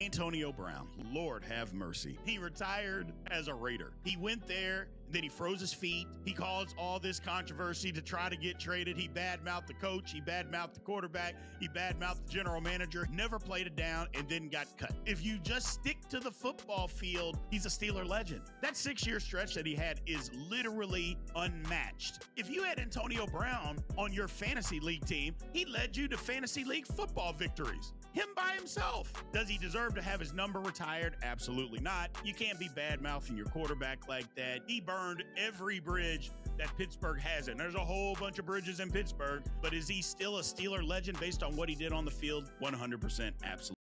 Antonio Brown, Lord have mercy. He retired as a Raider. He went there, then he froze his feet. He caused all this controversy to try to get traded. He badmouthed the coach. He badmouthed the quarterback. He badmouthed the general manager. Never played it down and then got cut. If you just stick to the football field, he's a Steeler legend. That 6-year stretch that he had is literally unmatched. If you had Antonio Brown on your fantasy league team, he led you to fantasy league football victories. Him by himself. Does he deserve to have his number retired? Absolutely not. You can't be bad-mouthing your quarterback like that. He burned every bridge that Pittsburgh has. And there's a whole bunch of bridges in Pittsburgh. But is he still a Steeler legend based on what he did on the field? 100% absolutely.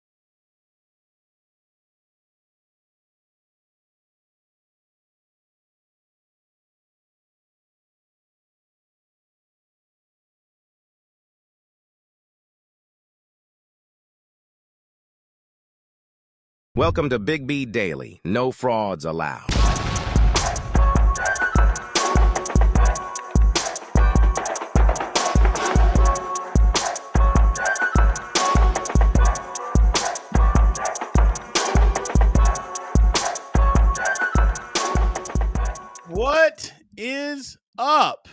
Welcome to Big B Daily. No frauds allowed. What is up?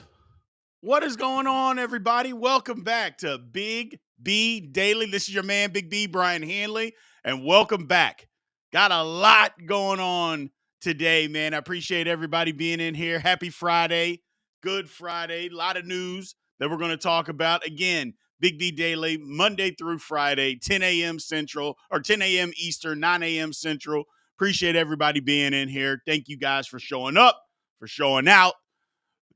What is going on, everybody? Welcome back to Big B Daily. This is your man, Big B, Brian Hanley, and welcome back. Got a lot going on today, man. I appreciate everybody being in here. Happy Friday. Good Friday. A lot of news that we're going to talk about. Again, Big B Daily, Monday through Friday, 10 a.m. Central, or 10 a.m. Eastern, 9 a.m. Central. Appreciate everybody being in here. Thank you guys for showing up, for showing out.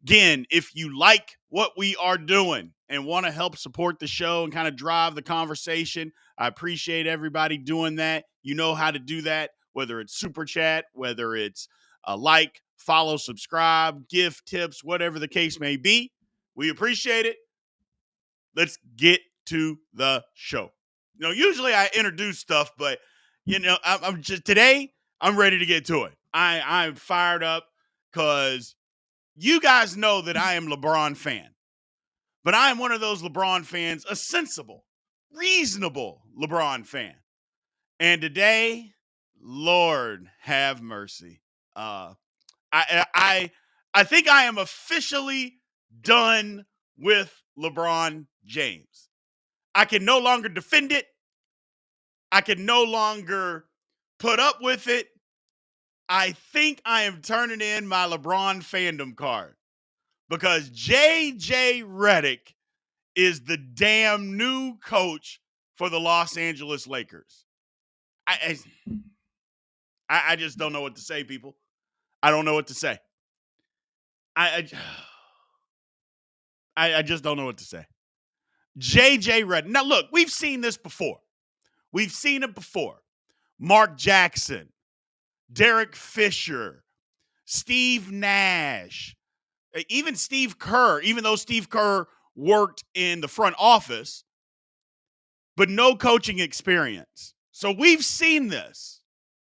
Again, if you like what we are doing and want to help support the show and kind of drive the conversation, I appreciate everybody doing that. You know how to do that, whether it's Super Chat, whether it's a like, follow, subscribe, gift, tips, whatever the case may be. We appreciate it. Let's get to the show. You know, usually I introduce stuff, but, you know, today I'm ready to get to it. I'm fired up because you guys know that I am a LeBron fan, but I am one of those LeBron fans, a sensible, reasonable LeBron fan. And today, Lord have mercy. I think I am officially done with LeBron James. I can no longer defend it. I can no longer put up with it. I think I am turning in my LeBron fandom card because J.J. Reddick is the damn new coach for the Los Angeles Lakers. I just don't know what to say, people. I don't know what to say. I just don't know what to say. J.J. Reddick. Now, look, we've seen this before. We've seen it before. Mark Jackson, Derek Fisher, Steve Nash, even Steve Kerr, even though Steve Kerr worked in the front office, but no coaching experience. So we've seen this.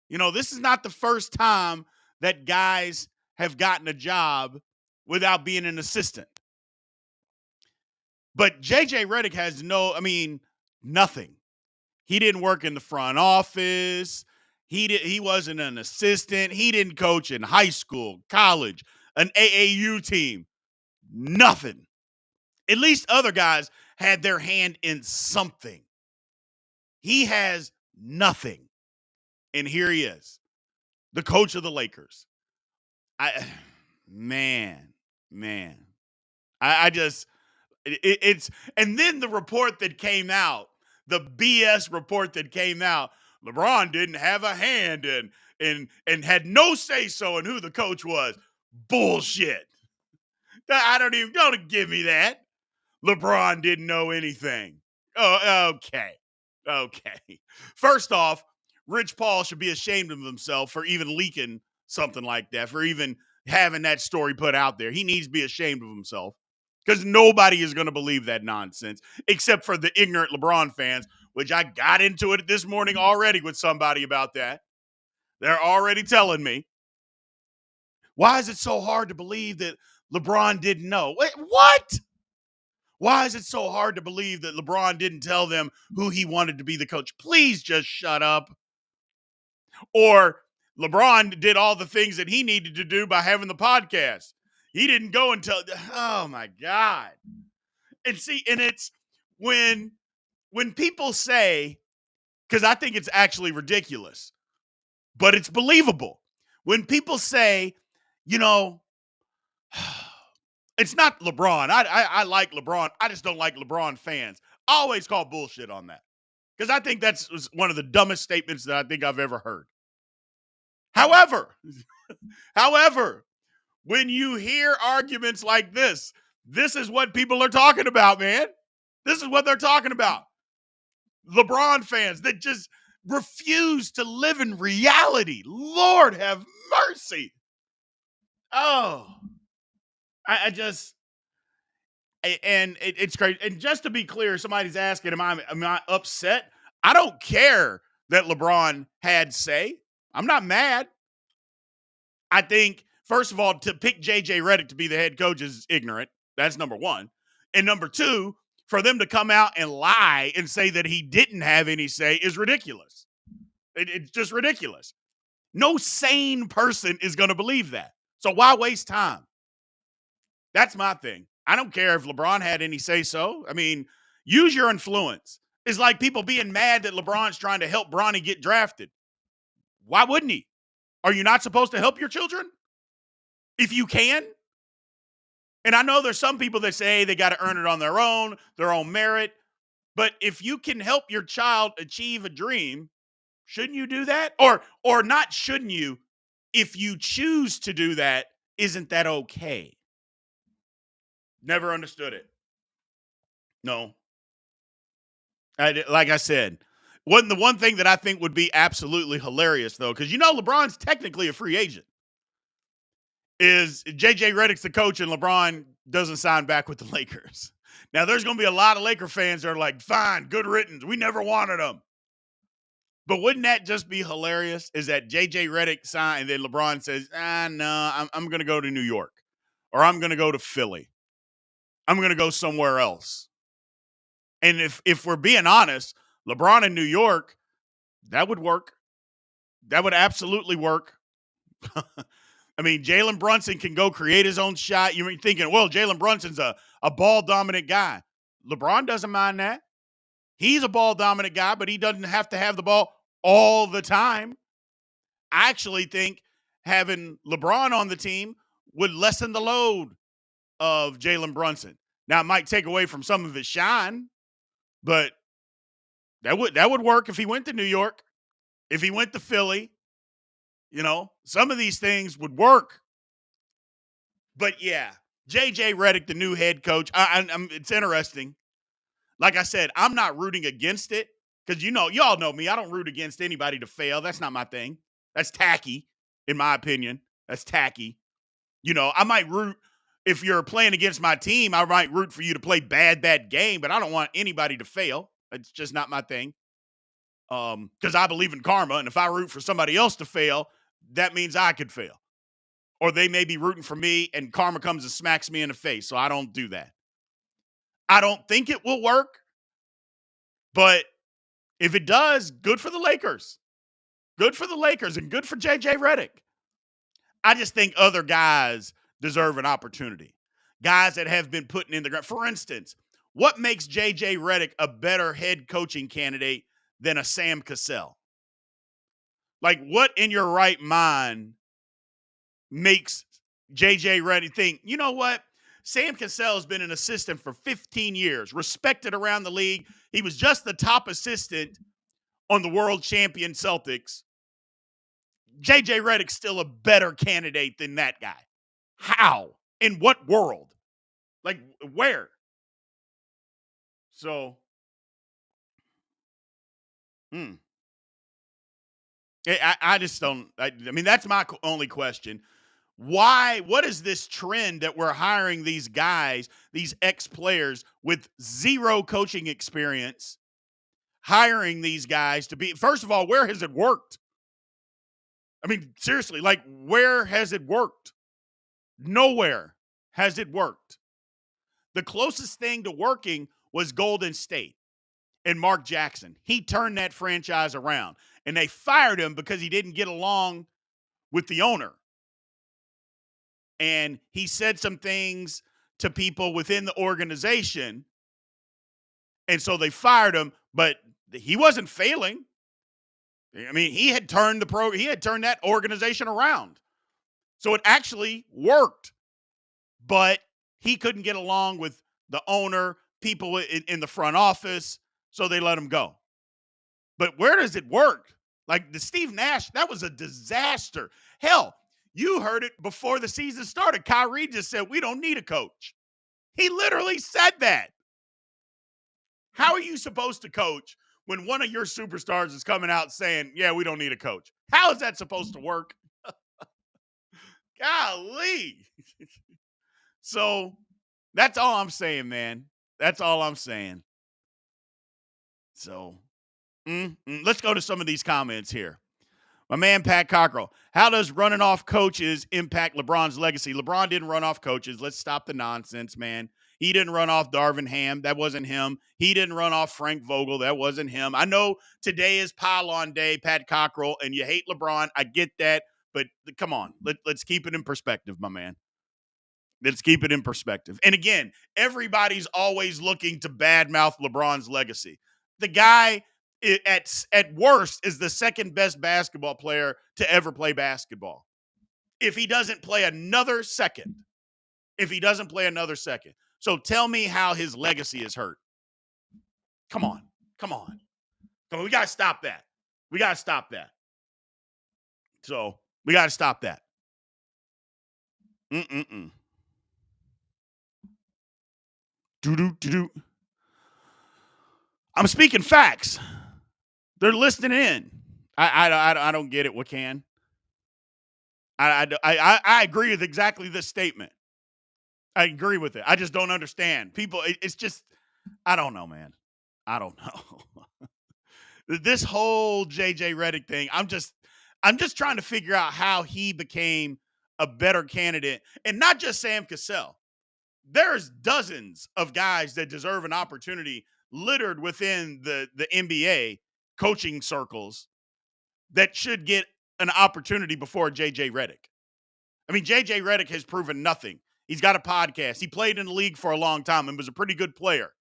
You know, this is not the first time that guys have gotten a job without being an assistant. But J.J. Reddick has nothing. He didn't work in the front office. He wasn't an assistant. He didn't coach in high school, college, an AAU team. Nothing. At least other guys had their hand in something. He has nothing. And here he is, the coach of the Lakers. It's and then the report that came out, the BS report that came out, LeBron didn't have a hand and had no say-so in who the coach was. Bullshit. Don't give me that. LeBron didn't know anything. Oh, okay. First off, Rich Paul should be ashamed of himself for even leaking something like that, for even having that story put out there. He needs to be ashamed of himself because nobody is going to believe that nonsense except for the ignorant LeBron fans, which I got into it this morning already with somebody about that. They're already telling me, why is it so hard to believe that LeBron didn't know? Wait, what? Why is it so hard to believe that LeBron didn't tell them who he wanted to be the coach? Please just shut up. Or LeBron did all the things that he needed to do by having the podcast. He didn't go until, oh my God. And see, and it's when people say, because I think it's actually ridiculous, but it's believable. When people say, you know, it's not LeBron. I like LeBron. I just don't like LeBron fans. I always call bullshit on that because I think that's one of the dumbest statements that I think I've ever heard. However, when you hear arguments like this is what people are talking about, man. This is what they're talking about. LeBron fans that just refuse to live in reality. Lord have mercy. Oh, I just, and it's crazy. And just to be clear, somebody's asking, am I upset? I don't care that LeBron had say. I'm not mad. I think, first of all, to pick JJ Reddick to be the head coach is ignorant. That's number one. And number two, for them to come out and lie and say that he didn't have any say is ridiculous. It's just ridiculous. No sane person is going to believe that. So why waste time? That's my thing. I don't care if LeBron had any say so. I mean, use your influence. It's like people being mad that LeBron's trying to help Bronny get drafted. Why wouldn't he? Are you not supposed to help your children? If you can? And I know there's some people that say, hey, they got to earn it on their own merit. But if you can help your child achieve a dream, shouldn't you do that? Or not shouldn't you? If you choose to do that, isn't that okay? Never understood it. No. Like I said, the one thing that I think would be absolutely hilarious, though, because LeBron's technically a free agent, is JJ Reddick's the coach and LeBron doesn't sign back with the Lakers. Now, there's going to be a lot of Laker fans that are like, fine, good riddance. We never wanted him. But wouldn't that just be hilarious? Is that JJ Reddick signed and then LeBron says, no, I'm going to go to New York, or I'm going to go to Philly. I'm going to go somewhere else. And if we're being honest, LeBron in New York, that would work. That would absolutely work. I mean, Jalen Brunson can go create his own shot. You're thinking, well, Jalen Brunson's a ball-dominant guy. LeBron doesn't mind that. He's a ball-dominant guy, but he doesn't have to have the ball all the time. I actually think having LeBron on the team would lessen the load of Jalen Brunson. Now, it might take away from some of his shine, but that would work if he went to New York, if he went to Philly. Some of these things would work. But yeah, JJ Reddick, the new head coach, it's interesting. Like I said, I'm not rooting against it because y'all know me. I don't root against anybody to fail. That's not my thing. That's tacky, in my opinion. That's tacky. I might root if you're playing against my team. I might root for you to play bad game, but I don't want anybody to fail. It's just not my thing. Because I believe in karma, and if I root for somebody else to fail, that means I could fail. Or they may be rooting for me, and karma comes and smacks me in the face, so I don't do that. I don't think it will work, but if it does, good for the Lakers. Good for the Lakers and good for JJ Reddick. I just think other guys deserve an opportunity. Guys that have been putting in the ground. For instance, what makes JJ Reddick a better head coaching candidate than a Sam Cassell? Like, what in your right mind makes JJ Reddick think, you know what? Sam Cassell has been an assistant for 15 years, respected around the league. He was just the top assistant on the world champion Celtics. JJ Reddick's still a better candidate than that guy. How? In what world? Like, where? So, I just don't. I mean, that's my only question. Why? What is this trend that we're hiring these guys, these ex-players with zero coaching experience, hiring these guys to be? First of all, where has it worked? I mean, seriously, like, where has it worked? Nowhere has it worked. The closest thing to working was Golden State. and Mark Jackson. He turned that franchise around, and they fired him because he didn't get along with the owner. And he said some things to people within the organization, and so they fired him, but he wasn't failing. I mean, he had turned that organization around. So it actually worked, but he couldn't get along with the owner, people in the front office, so they let him go. But where does it work? Like the Steve Nash, that was a disaster. Hell, you heard it before the season started. Kyrie just said, we don't need a coach. He literally said that. How are you supposed to coach when one of your superstars is coming out saying, yeah, we don't need a coach? How is that supposed to work? Golly. So that's all I'm saying, man. That's all I'm saying. So let's go to some of these comments here. My man, Pat Cockrell. How does running off coaches impact LeBron's legacy? LeBron didn't run off coaches. Let's stop the nonsense, man. He didn't run off Darvin Ham. That wasn't him. He didn't run off Frank Vogel. That wasn't him. I know today is pylon day, Pat Cockrell, and you hate LeBron. I get that. But come on. Let's keep it in perspective, my man. Let's keep it in perspective. And again, everybody's always looking to badmouth LeBron's legacy. The guy at worst is the second best basketball player to ever play basketball. If he doesn't play another second. So tell me how his legacy is hurt. Come on. We got to stop that. So we got to stop that. I'm speaking facts. They're listening in. I don't get it. What can? I agree with exactly this statement. I agree with it. I just don't understand. People, it's just, I don't know, man. I don't know. This whole JJ Reddick thing, I'm just trying to figure out how he became a better candidate. And not just Sam Cassell. There's dozens of guys that deserve an opportunity littered within the NBA coaching circles that should get an opportunity before JJ Reddick. I mean, JJ Reddick has proven nothing. He's got a podcast. He played in the league for a long time and was a pretty good player.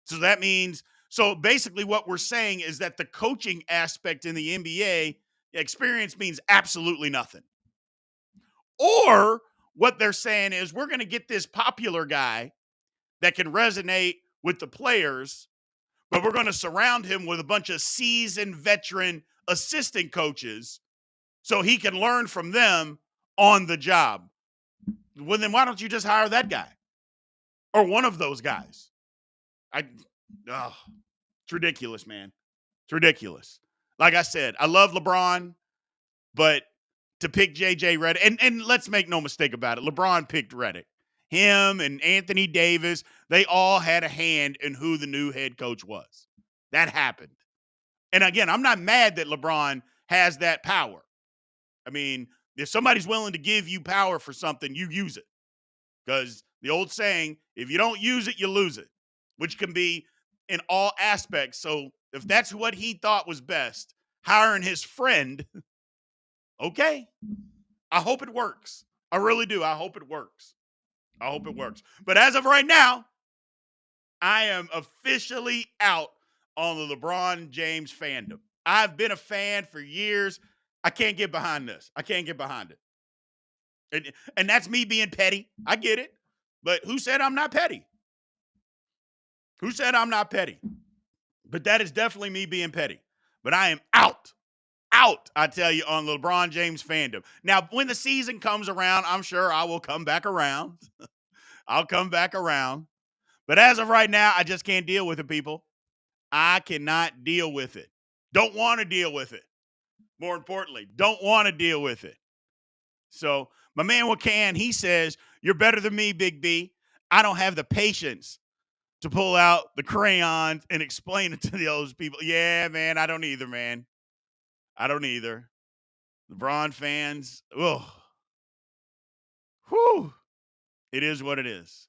So that means, so basically what we're saying is that the coaching aspect in the NBA experience means absolutely nothing. Or what they're saying is we're going to get this popular guy that can resonate with the players, but we're going to surround him with a bunch of seasoned veteran assistant coaches so he can learn from them on the job. Well, then why don't you just hire that guy or one of those guys? It's ridiculous, man. It's ridiculous. Like I said, I love LeBron, but to pick JJ Reddick, and let's make no mistake about it, LeBron picked Reddick. Him and Anthony Davis, they all had a hand in who the new head coach was. That happened. And again, I'm not mad that LeBron has that power. I mean, if somebody's willing to give you power for something, you use it. Because the old saying, if you don't use it, you lose it, which can be in all aspects. So if that's what he thought was best, hiring his friend, okay. I hope it works. I really do. I hope it works. But as of right now, I am officially out on the LeBron James fandom. I've been a fan for years. I can't get behind this. I can't get behind it. And that's me being petty. I get it. But who said I'm not petty? But that is definitely me being petty. But I am out, I tell you, on LeBron James fandom. Now, when the season comes around, I'm sure I will come back around. I'll come back around. But as of right now, I just can't deal with it, people. I cannot deal with it. Don't want to deal with it. More importantly, don't want to deal with it. So my man Wakan, he says, you're better than me, Big B. I don't have the patience to pull out the crayons and explain it to those people. Yeah, man, I don't either, man. I don't either. LeBron fans, oh, whew. It is what it is.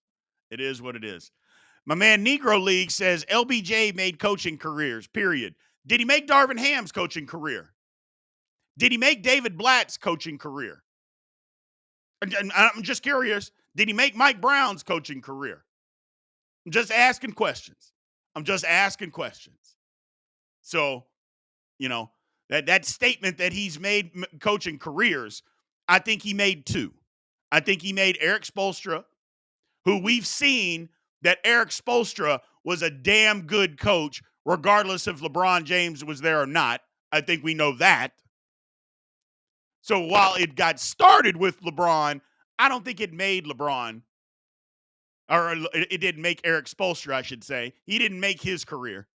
My man Negro League says LBJ made coaching careers, period. Did he make Darvin Ham's coaching career? Did he make David Blatt's coaching career? I'm just curious. Did he make Mike Brown's coaching career? I'm just asking questions. So, that statement that he's made coaching careers, I think he made two. I think he made Eric Spoelstra, who we've seen that Eric Spoelstra was a damn good coach, regardless if LeBron James was there or not. I think we know that. So while it got started with LeBron, I don't think it made LeBron, or it didn't make Eric Spoelstra, I should say. He didn't make his career.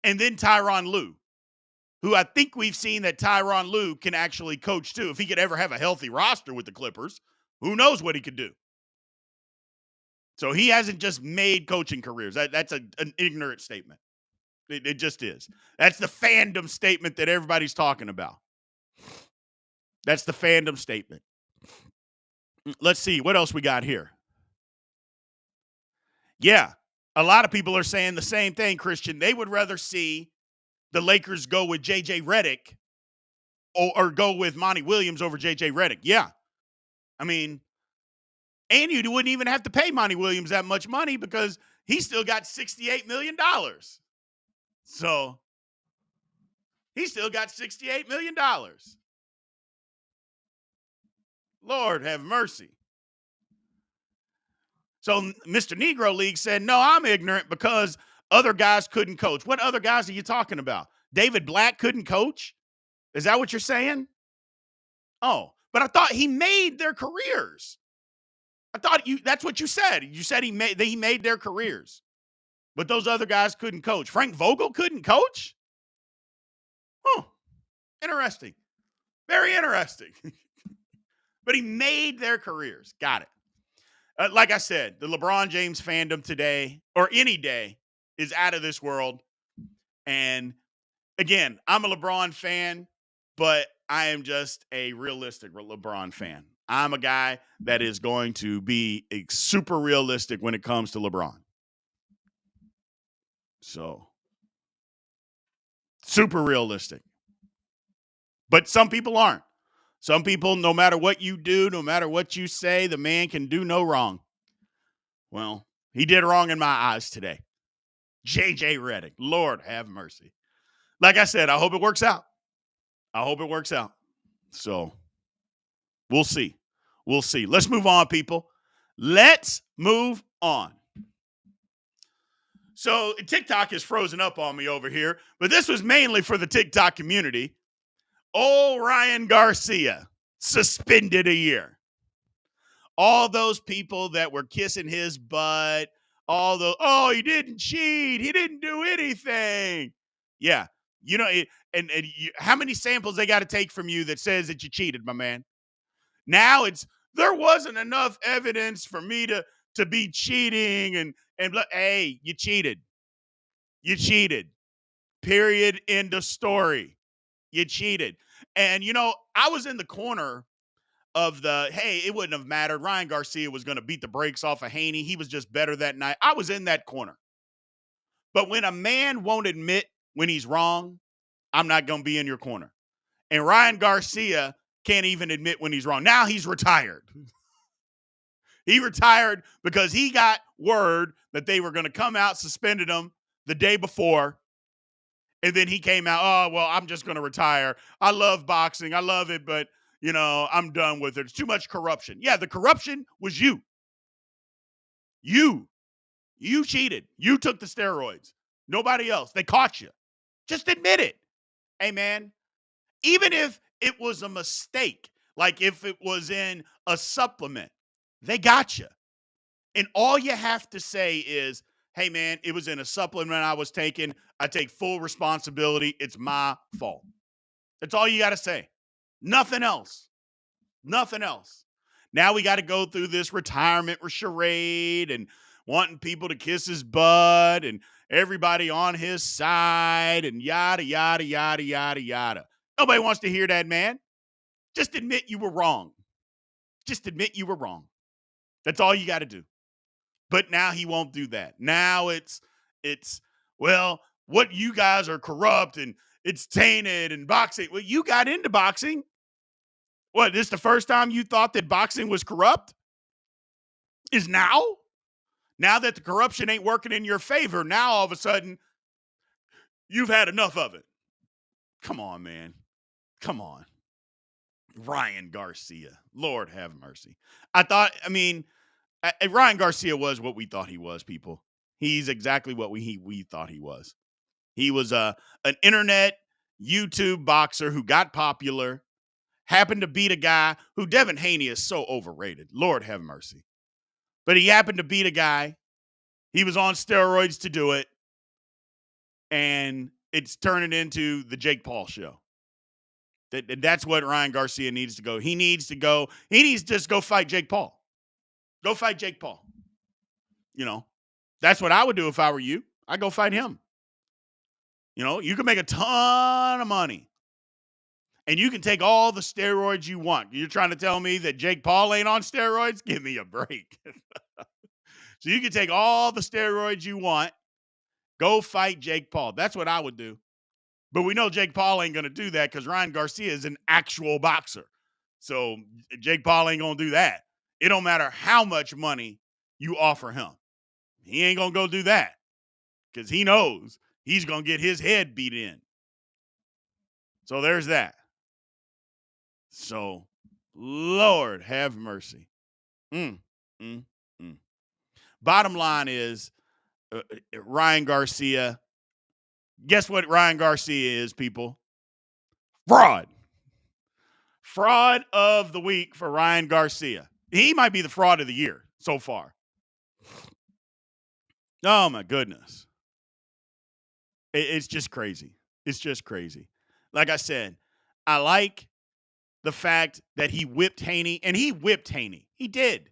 And then Tyronn Lue, who I think we've seen that Tyronn Lue can actually coach too. If he could ever have a healthy roster with the Clippers, who knows what he could do. So he hasn't just made coaching careers. That's an ignorant statement. It just is. That's the fandom statement that everybody's talking about. That's the fandom statement. Let's see. What else we got here? Yeah. A lot of people are saying the same thing, Christian. They would rather see the Lakers go with J.J. Reddick or go with Monty Williams over J.J. Reddick. Yeah. I mean, and you wouldn't even have to pay Monty Williams that much money because he still got $68 million. So he still got $68 million. Lord have mercy. So Mr. Negro League said, no, I'm ignorant because other guys couldn't coach. What other guys are you talking about? David Blatt couldn't coach? Is that what you're saying? Oh, but I thought he made their careers. I thought that's what you said. You said he made their careers. But those other guys couldn't coach. Frank Vogel couldn't coach? Oh, interesting. Very interesting. But he made their careers. Got it. Like I said, the LeBron James fandom today, or any day, is out of this world. And again, I'm a LeBron fan, but I am just a realistic LeBron fan. I'm a guy that is going to be super realistic when it comes to LeBron. So, super realistic. But some people aren't. Some people, no matter what you do, no matter what you say, the man can do no wrong. Well, he did wrong in my eyes today. J.J. Reddick, Lord have mercy. Like I said, I hope it works out. So, we'll see. Let's move on, people. Let's move on. So, TikTok is frozen up on me over here, but this was mainly for the TikTok community. Old Ryan Garcia, suspended a year. All those people that were kissing his butt, he didn't cheat, he didn't do anything. Yeah, how many samples they got to take from you that says that you cheated, my man? Now there wasn't enough evidence for me to be cheating and hey, you cheated. Period. End of story. You cheated. And, I was in the corner of it wouldn't have mattered. Ryan Garcia was going to beat the brakes off of Haney. He was just better that night. I was in that corner. But when a man won't admit when he's wrong, I'm not going to be in your corner. And Ryan Garcia can't even admit when he's wrong. Now he's retired. He retired because he got word that they were going to come out, suspended him the day before. And then he came out, oh, well, I'm just going to retire. I love boxing. I love it, but, I'm done with it. It's too much corruption. Yeah, the corruption was you. You cheated. You took the steroids. Nobody else. They caught you. Just admit it. Hey, man, even if it was a mistake, like if it was in a supplement, they got you. And all you have to say is, hey, man, it was in a supplement I was taking. I take full responsibility. It's my fault. That's all you got to say. Nothing else. Now we got to go through this retirement charade and wanting people to kiss his butt and everybody on his side and yada, yada, yada, yada, yada. Nobody wants to hear that, man. Just admit you were wrong. That's all you got to do. But now he won't do that. Now it's well, what you guys are corrupt and it's tainted and boxing. Well, you got into boxing. What, this the first time you thought that boxing was corrupt? Is now? Now that the corruption ain't working in your favor, now all of a sudden you've had enough of it. Come on, man. Come on. Ryan Garcia. Lord have mercy. Ryan Garcia was what we thought he was, people. He's exactly what we thought he was. He was an internet YouTube boxer who got popular, happened to beat a guy who Devin Haney is so overrated. Lord have mercy. But he happened to beat a guy. He was on steroids to do it. And it's turning into the Jake Paul show. That's what Ryan Garcia needs to go. He needs to just go fight Jake Paul. Go fight Jake Paul. You know, that's what I would do if I were you. I'd go fight him. You know, you can make a ton of money. And you can take all the steroids you want. You're trying to tell me that Jake Paul ain't on steroids? Give me a break. So you can take all the steroids you want. Go fight Jake Paul. That's what I would do. But we know Jake Paul ain't going to do that because Ryan Garcia is an actual boxer. So Jake Paul ain't going to do that. It don't matter how much money you offer him. He ain't going to go do that because he knows he's going to get his head beat in. So there's that. So, Lord have mercy. Bottom line is, Ryan Garcia. Guess what Ryan Garcia is, people? Fraud. Fraud of the week for Ryan Garcia. He might be the fraud of the year so far. Oh, my goodness. It's just crazy. It's just crazy. Like I said, I like the fact that he whipped Haney, and he whipped Haney. He did.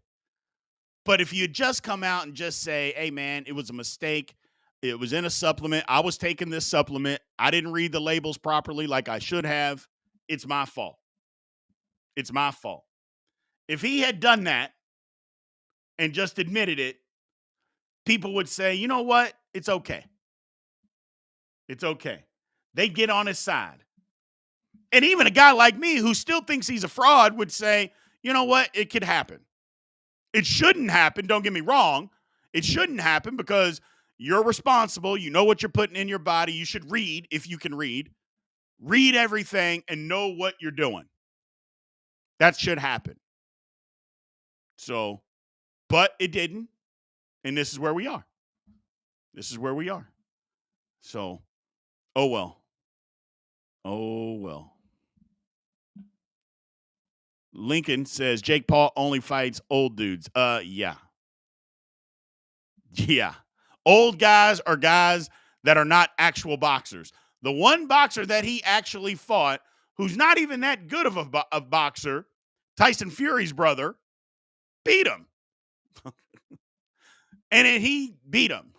But if you just come out and just say, hey, man, it was a mistake. It was in a supplement. I was taking this supplement. I didn't read the labels properly like I should have. It's my fault. It's my fault. If he had done that and just admitted it, people would say, you know what? It's okay. It's okay. They get on his side. And even a guy like me who still thinks he's a fraud would say, you know what? It could happen. It shouldn't happen. Don't get me wrong. It shouldn't happen because you're responsible. You know what you're putting in your body. You should read if you can read. Read everything and know what you're doing. That should happen. So, but it didn't. And this is where we are. This is where we are. So, oh well. Oh well. Lincoln says Jake Paul only fights old dudes. Yeah. Yeah. Old guys are guys that are not actual boxers. The one boxer that he actually fought, who's not even that good of a boxer, Tyson Fury's brother, beat him. And then he beat him.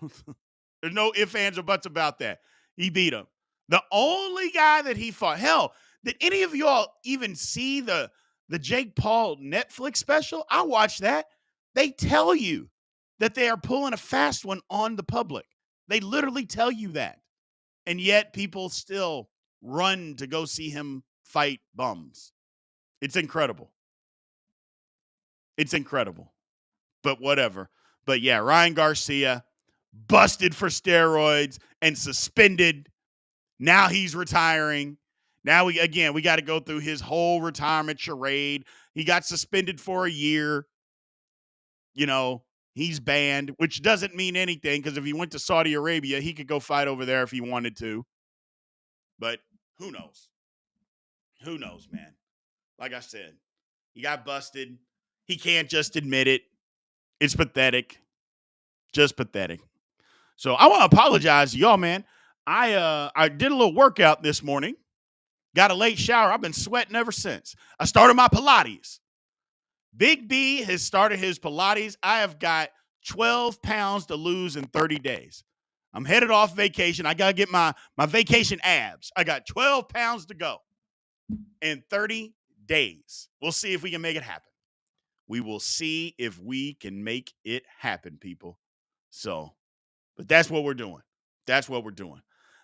There's no ifs, ands, or buts about that. He beat him. The only guy that he fought. Hell, did any of y'all even see the Jake Paul Netflix special? I watched that. They tell you that they are pulling a fast one on the public. They literally tell you that. And yet people still run to go see him fight bums. It's incredible. It's incredible. But whatever. But yeah, Ryan Garcia busted for steroids and suspended. Now he's retiring. Now we got to go through his whole retirement charade. He got suspended for a year. You know, he's banned, which doesn't mean anything because if he went to Saudi Arabia, he could go fight over there if he wanted to. But who knows? Who knows, man? Like I said, he got busted. He can't just admit it. It's pathetic. Just pathetic. So I want to apologize to y'all, man. I did a little workout this morning. Got a late shower. I've been sweating ever since. I started my Pilates. Big B has started his Pilates. I have got 12 pounds to lose in 30 days. I'm headed off vacation. I got to get my vacation abs. I got 12 pounds to go in 30 days. We'll see if we can make it happen. We will see if we can make it happen, people. So, but that's what we're doing. That's what we're doing.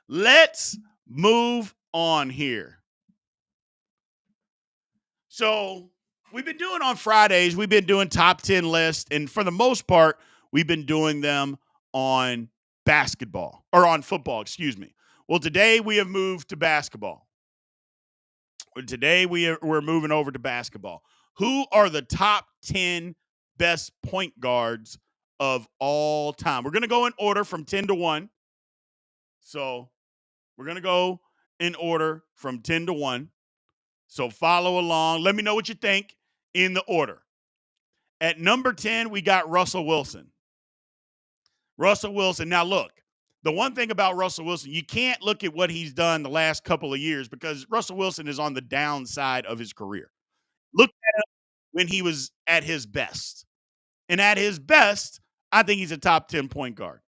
Let's move on here. So, we've been doing on Fridays, we've been doing top 10 lists. And for the most part, we've been doing them on basketball or on football, excuse me. Well, today we have moved to basketball. Today we're moving over to basketball. Who are the top 10 best point guards of all time? We're going to go in order from 10 to 1. So we're going to go in order from 10 to 1. So follow along. Let me know what you think in the order. At number 10, we got Russell Wilson. Russell Wilson. Now, look, the one thing about Russell Wilson, you can't look at what he's done the last couple of years because Russell Wilson is on the downside of his career. Look at him when he was at his best. And at his best, I think he's a top 10 point guard.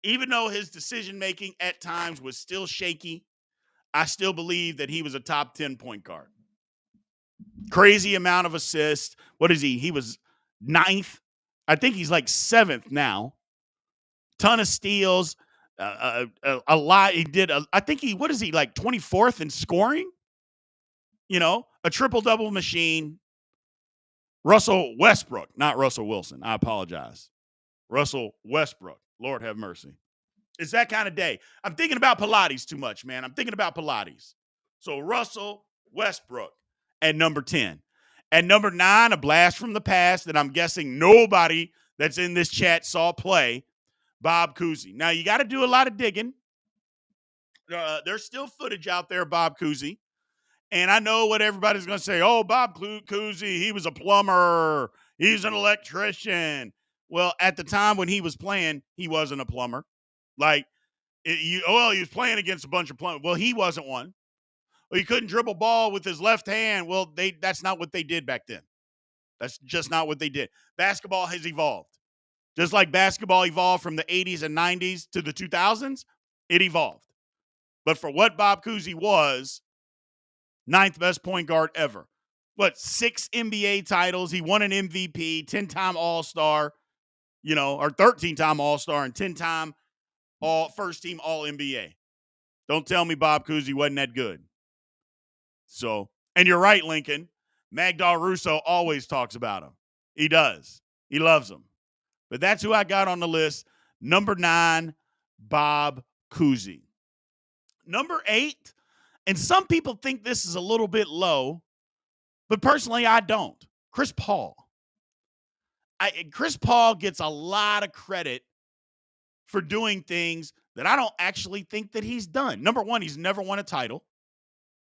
Even though his decision-making at times was still shaky, I still believe that he was a top 10 point guard. Crazy amount of assists. What is he? He was 9th. I think he's like 7th now. Ton of steals. A lot. He did. I think what is he, like 24th in scoring? You know, a triple-double machine. Russell Westbrook, not Russell Wilson. I apologize. Russell Westbrook. Lord have mercy. It's that kind of day. I'm thinking about Pilates too much, man. I'm thinking about Pilates. So Russell Westbrook at number 10. At number 9, a blast from the past that I'm guessing nobody that's in this chat saw play, Bob Cousy. Now, you got to do a lot of digging. There's still footage out there of Bob Cousy. And I know what everybody's going to say. Oh, Bob Cousy, he was a plumber. He's an electrician. Well, at the time when he was playing, he wasn't a plumber. Like, he was playing against a bunch of plumbers. Well, he wasn't one. Well, he couldn't dribble ball with his left hand. Well, that's not what they did back then. That's just not what they did. Basketball has evolved. Just like basketball evolved from the 80s and 90s to the 2000s, it evolved. But for what Bob Cousy was, 9th best point guard ever. 6 NBA titles. He won an MVP, 10-time All-Star, or 13-time All-Star and 10-time first-team All-NBA. Don't tell me Bob Cousy wasn't that good. So, and you're right, Lincoln. Magdal Russo always talks about him. He does. He loves him. But that's who I got on the list. Number 9, Bob Cousy. Number 8, and some people think this is a little bit low, but personally, I don't. Chris Paul. Chris Paul gets a lot of credit for doing things that I don't actually think that he's done. Number 1, he's never won a title.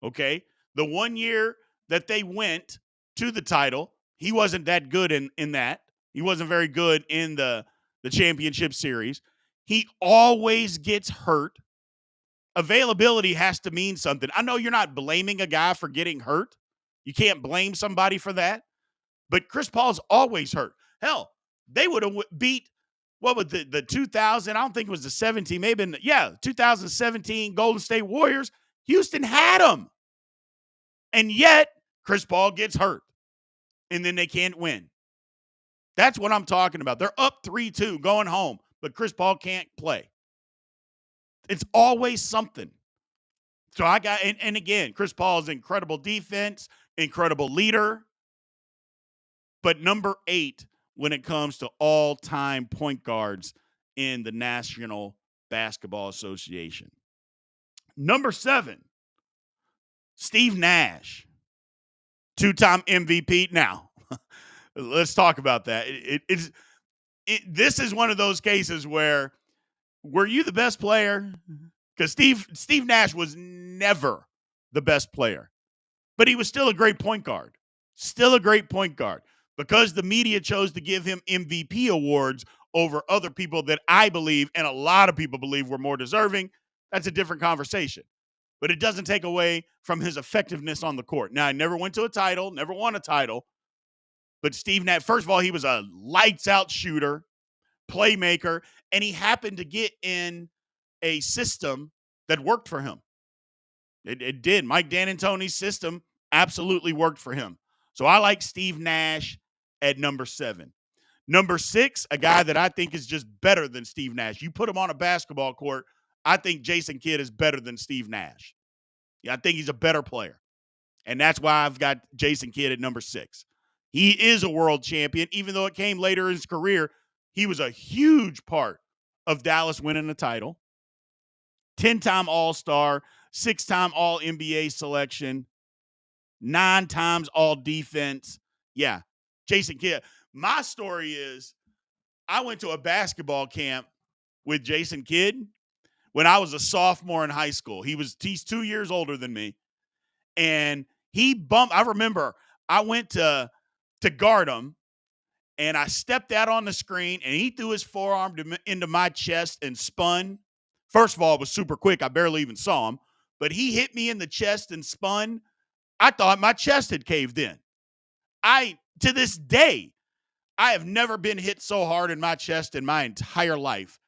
Okay? The one year that they went to the title, he wasn't that good in that. He wasn't very good in the championship series. He always gets hurt. Availability has to mean something. I know you're not blaming a guy for getting hurt. You can't blame somebody for that. But Chris Paul's always hurt. Hell, they would have beat, what was the 2000? I don't think it was the 17. Maybe 2017 Golden State Warriors. Houston had them. And yet, Chris Paul gets hurt. And then they can't win. That's what I'm talking about. They're up 3-2 going home, but Chris Paul can't play. It's always something. So I got, and again, Chris Paul is incredible defense, incredible leader. But number 8, when it comes to all-time point guards in the National Basketball Association. Number 7, Steve Nash, 2-time MVP. Now, let's talk about that. This is one of those cases where, were you the best player? Because Steve Nash was never the best player, but he was still a great point guard. Still a great point guard. Because the media chose to give him MVP awards over other people that I believe, and a lot of people believe, were more deserving, that's a different conversation. But it doesn't take away from his effectiveness on the court. Now, I never went to a title, never won a title, but Steve Nash, first of all, he was a lights-out shooter, playmaker, and he happened to get in a system that worked for him. It did. Mike D'Antoni's system absolutely worked for him. So I like Steve Nash at number 7. Number 6, a guy that I think is just better than Steve Nash. You put him on a basketball court, I think Jason Kidd is better than Steve Nash. Yeah, I think he's a better player. And that's why I've got Jason Kidd at number 6. He is a world champion, even though it came later in his career. He was a huge part of Dallas winning the title. 10-time All-Star, 6-time All-NBA selection, 9 times All-Defense. Yeah, Jason Kidd. My story is I went to a basketball camp with Jason Kidd when I was a sophomore in high school. He's 2 years older than me. And I remember I went to guard him, and I stepped out on the screen, and he threw his forearm into my chest and spun. First of all, it was super quick. I barely even saw him. But he hit me in the chest and spun. I thought my chest had caved in. To this day, I have never been hit so hard in my chest in my entire life.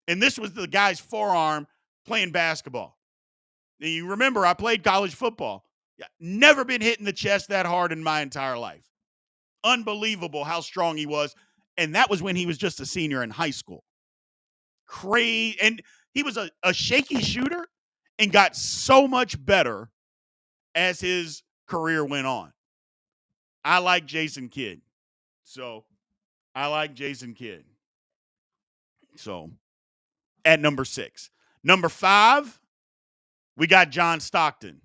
And this was the guy's forearm playing basketball. And you remember, I played college football. Yeah, never been hit in the chest that hard in my entire life. Unbelievable how strong he was. And that was when he was just a senior in high school. Crazy. And he was a shaky shooter and got so much better as his career went on. I like Jason Kidd. So I like Jason Kidd. So at number 6. Number 5, we got John Stockton.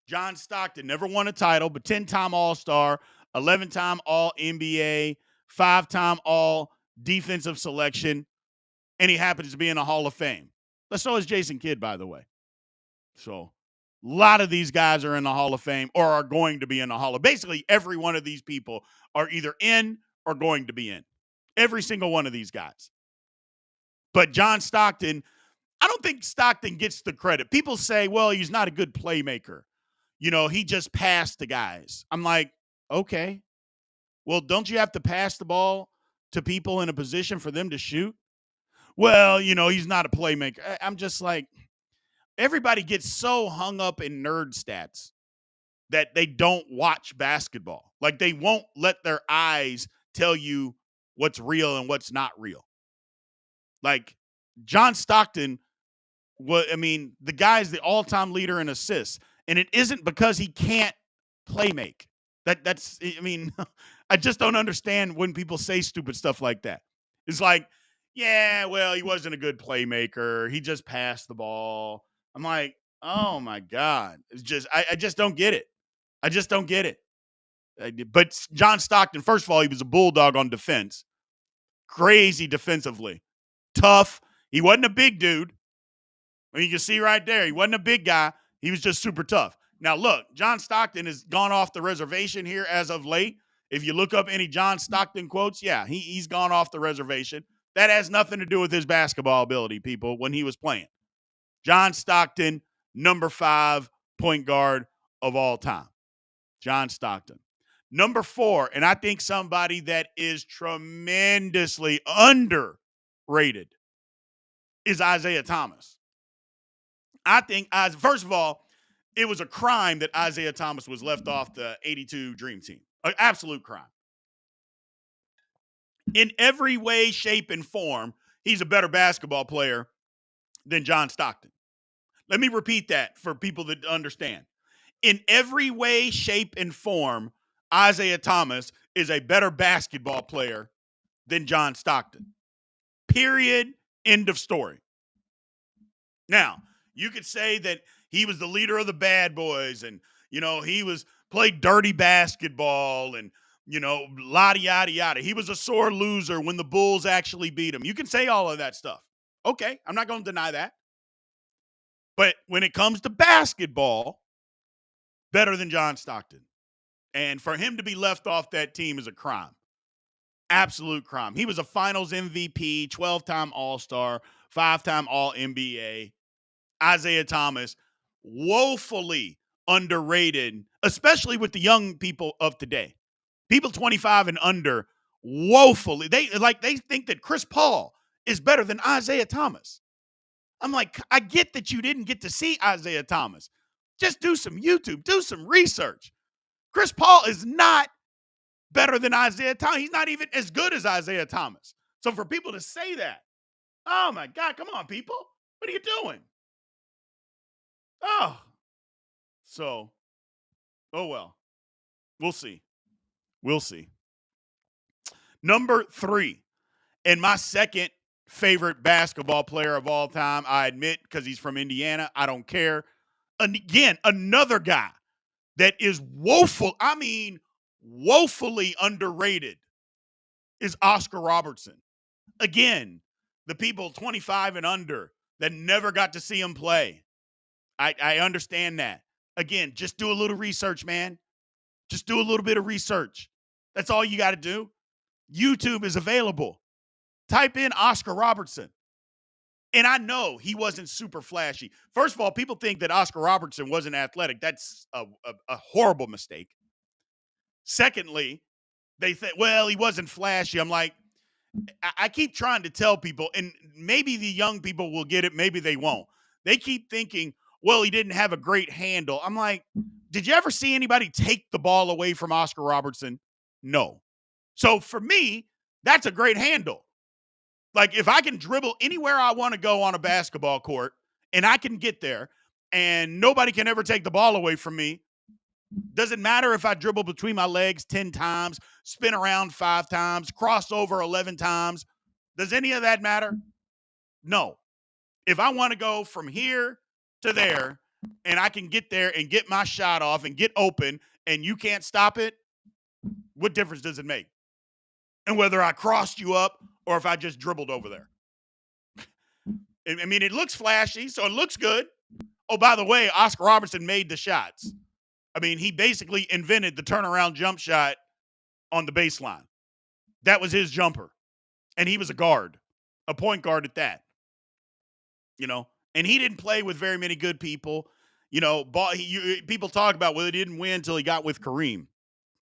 John Stockton never won a title, but 10-time All-Star, 11-time All-NBA, 5-time All-Defensive Selection, and he happens to be in the Hall of Fame. So is Jason Kidd, by the way. So a lot of these guys are in the Hall of Fame or are going to be in the Hall of Fame. Basically, every one of these people are either in or going to be in. Every single one of these guys. But John Stockton, I don't think Stockton gets the credit. People say, well, he's not a good playmaker. He just passed the guys. I'm like, okay. Well, don't you have to pass the ball to people in a position for them to shoot? Well, he's not a playmaker. I'm just like, everybody gets so hung up in nerd stats that they don't watch basketball. Like, they won't let their eyes tell you what's real and what's not real. Like, John Stockton, the guy's the all-time leader in assists. And it isn't because he can't play make. I just don't understand when people say stupid stuff like that. It's like, yeah, well, he wasn't a good playmaker. He just passed the ball. I'm like, oh my God. It's just, I just don't get it. I just don't get it. But John Stockton, first of all, he was a bulldog on defense. Crazy defensively. Tough. He wasn't a big dude. You can see right there, he wasn't a big guy. He was just super tough. Now, look, John Stockton has gone off the reservation here as of late. If you look up any John Stockton quotes, yeah, he's gone off the reservation. That has nothing to do with his basketball ability, people, when he was playing. John Stockton, number 5 point guard of all time. John Stockton. Number 4, and I think somebody that is tremendously underrated is Isaiah Thomas. I think, first of all, it was a crime that Isaiah Thomas was left off the 82 Dream Team. An absolute crime. In every way, shape, and form, he's a better basketball player than John Stockton. Let me repeat that for people that understand. In every way, shape, and form, Isaiah Thomas is a better basketball player than John Stockton. Period. End of story. Now, you could say that he was the leader of the bad boys and, he played dirty basketball and, yada, yada, yada. He was a sore loser when the Bulls actually beat him. You can say all of that stuff. Okay, I'm not going to deny that. But when it comes to basketball, better than John Stockton. And for him to be left off that team is a crime. Absolute crime. He was a finals MVP, 12-time All-Star, 5-time All-NBA. Isaiah Thomas, woefully underrated, especially with the young people of today. People 25 and under, woefully. They think that Chris Paul is better than Isaiah Thomas. I'm like, I get that you didn't get to see Isaiah Thomas. Just do some YouTube, do some research. Chris Paul is not better than Isaiah Thomas. He's not even as good as Isaiah Thomas. So for people to say that, oh my God, come on, people. What are you doing? Oh, so, oh well. We'll see. We'll see. Number 3, and my second favorite basketball player of all time, I admit, because he's from Indiana. I don't care. And again, another guy that is woefully underrated is Oscar Robertson. Again, the people 25 and under that never got to see him play. I understand that. Again, just do a little research, man. Just do a little bit of research. That's all you got to do. YouTube is available. Type in Oscar Robertson. And I know he wasn't super flashy. First of all, people think that Oscar Robertson wasn't athletic. That's a horrible mistake. Secondly, they think, well, he wasn't flashy. I'm like, I keep trying to tell people, and maybe the young people will get it, maybe they won't. They keep thinking, well, he didn't have a great handle. I'm like, did you ever see anybody take the ball away from Oscar Robertson? No. So for me, that's a great handle. Like, if I can dribble anywhere I want to go on a basketball court and I can get there and nobody can ever take the ball away from me, doesn't matter if I dribble between my legs 10 times, spin around 5 times, cross over 11 times. Does any of that matter? No. If I want to go from here to there and I can get there and get my shot off and get open and you can't stop it, what difference does it make? And whether I crossed you up or if I just dribbled over there. I mean, it looks flashy, so it looks good. Oh, by the way, Oscar Robertson made the shots. I mean, he basically invented the turnaround jump shot on the baseline. That was his jumper. And he was a guard, a point guard at that. You know, and he didn't play with very many good people. You know, people talk about, well, he didn't win until he got with Kareem.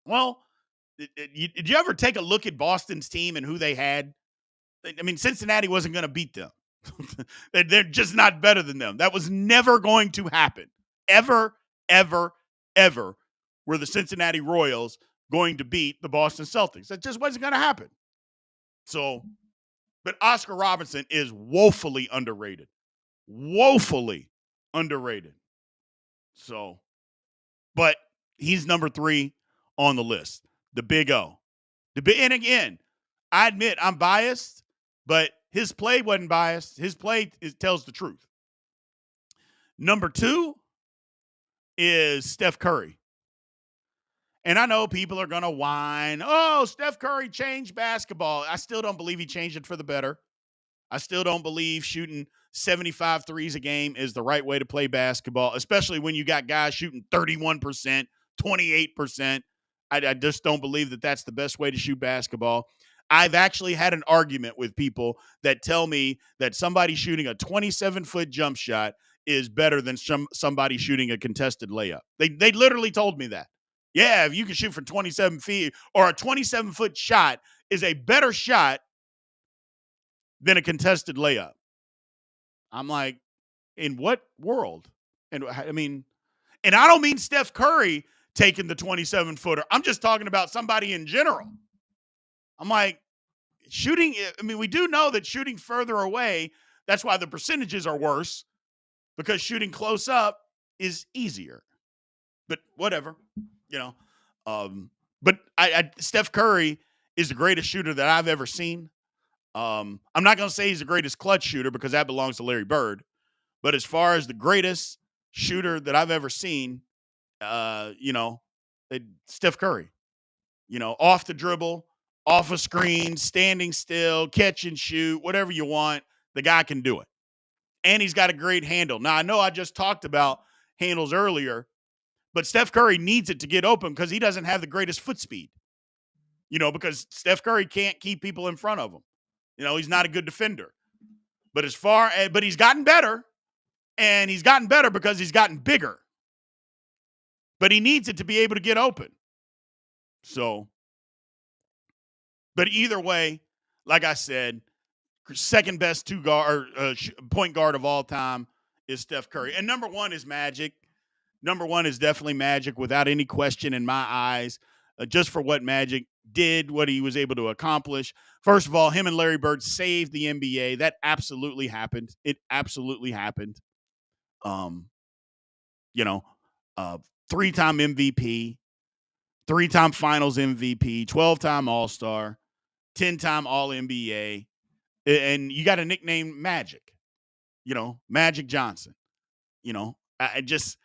Well, did you ever take a look at Boston's team and who they had? I mean, Cincinnati wasn't going to beat them. They're just not better than them. That was never going to happen. Ever, ever, ever were the Cincinnati Royals going to beat the Boston Celtics. That just wasn't going to happen. So, but Oscar Robertson is woefully underrated. Woefully underrated. So, but he's number 3 on the list. The Big O. And again, I admit I'm biased, but his play wasn't biased. His play tells the truth. Number 2 is Steph Curry. And I know people are going to whine, oh, Steph Curry changed basketball. I still don't believe he changed it for the better. I still don't believe shooting 75 threes a game is the right way to play basketball, especially when you got guys shooting 31%, 28%. I just don't believe that that's the best way to shoot basketball. I've actually had an argument with people that tell me that somebody shooting a 27-foot jump shot is better than somebody shooting a contested layup. They literally told me that. Yeah, if you can shoot for 27 feet or a 27-foot shot is a better shot than a contested layup. I'm like, in what world? And I mean, and I don't mean Steph Curry taking the 27-footer. I'm just talking about somebody in general. I'm like, shooting, I mean, we do know that shooting further away, that's why the percentages are worse, because shooting close up is easier. But whatever, you know. But Steph Curry is the greatest shooter that I've ever seen. I'm not going to say he's the greatest clutch shooter because that belongs to Larry Bird. But as far as the greatest shooter that I've ever seen, Steph Curry. You know, off the dribble, off a screen, standing still, catch and shoot, whatever you want, the guy can do it. And he's got a great handle. Now, I know I just talked about handles earlier, but Steph Curry needs it to get open because he doesn't have the greatest foot speed. You know, because Steph Curry can't keep people in front of him. You know, he's not a good defender. But he's gotten better. And he's gotten better because he's gotten bigger. But he needs it to be able to get open. So, but either way, like I said, second best point guard of all time is Steph Curry. And number 1 is Magic. Number one is definitely Magic, without any question in my eyes, just for what Magic did, what he was able to accomplish. First of all, him and Larry Bird saved the NBA. That absolutely happened. It absolutely happened. Um, you know, uh, 3-time MVP, 3-time Finals MVP, 12-time All Star, 10-time All NBA, and you got a nickname Magic. Magic Johnson. I just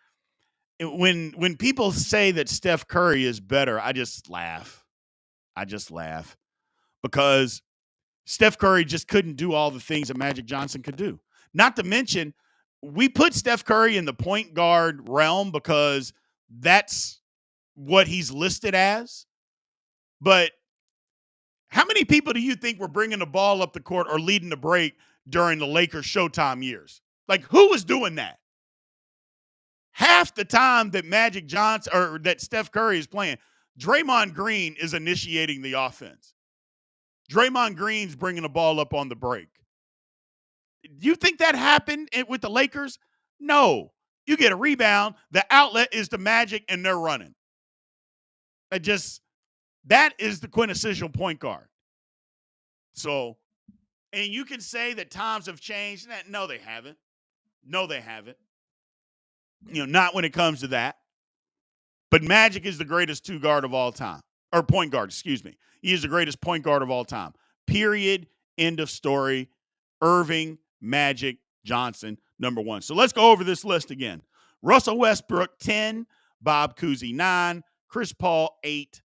when people say that Steph Curry is better, I just laugh. I just laugh because Steph Curry just couldn't do all the things that Magic Johnson could do. Not to mention, we put Steph Curry in the point guard realm because that's what he's listed as. But how many people do you think were bringing the ball up the court or leading the break during the Lakers Showtime years? Like, who was doing that? Half the time that Magic Johnson or that Steph Curry is playing, Draymond Green is initiating the offense. Draymond Green's bringing the ball up on the break. Do you think that happened with the Lakers? No. You get a rebound, the outlet is the Magic, and they're running. That is the quintessential point guard. So, and you can say that times have changed. No, they haven't. No, they haven't. Not when it comes to that. But Magic is the greatest two guard of all time. Or point guard, excuse me. He is the greatest point guard of all time. Period. End of story. Irving, Magic, Johnson, number one. So let's go over this list again. Russell Westbrook, 10. Bob Cousy, 9. Chris Paul, 8.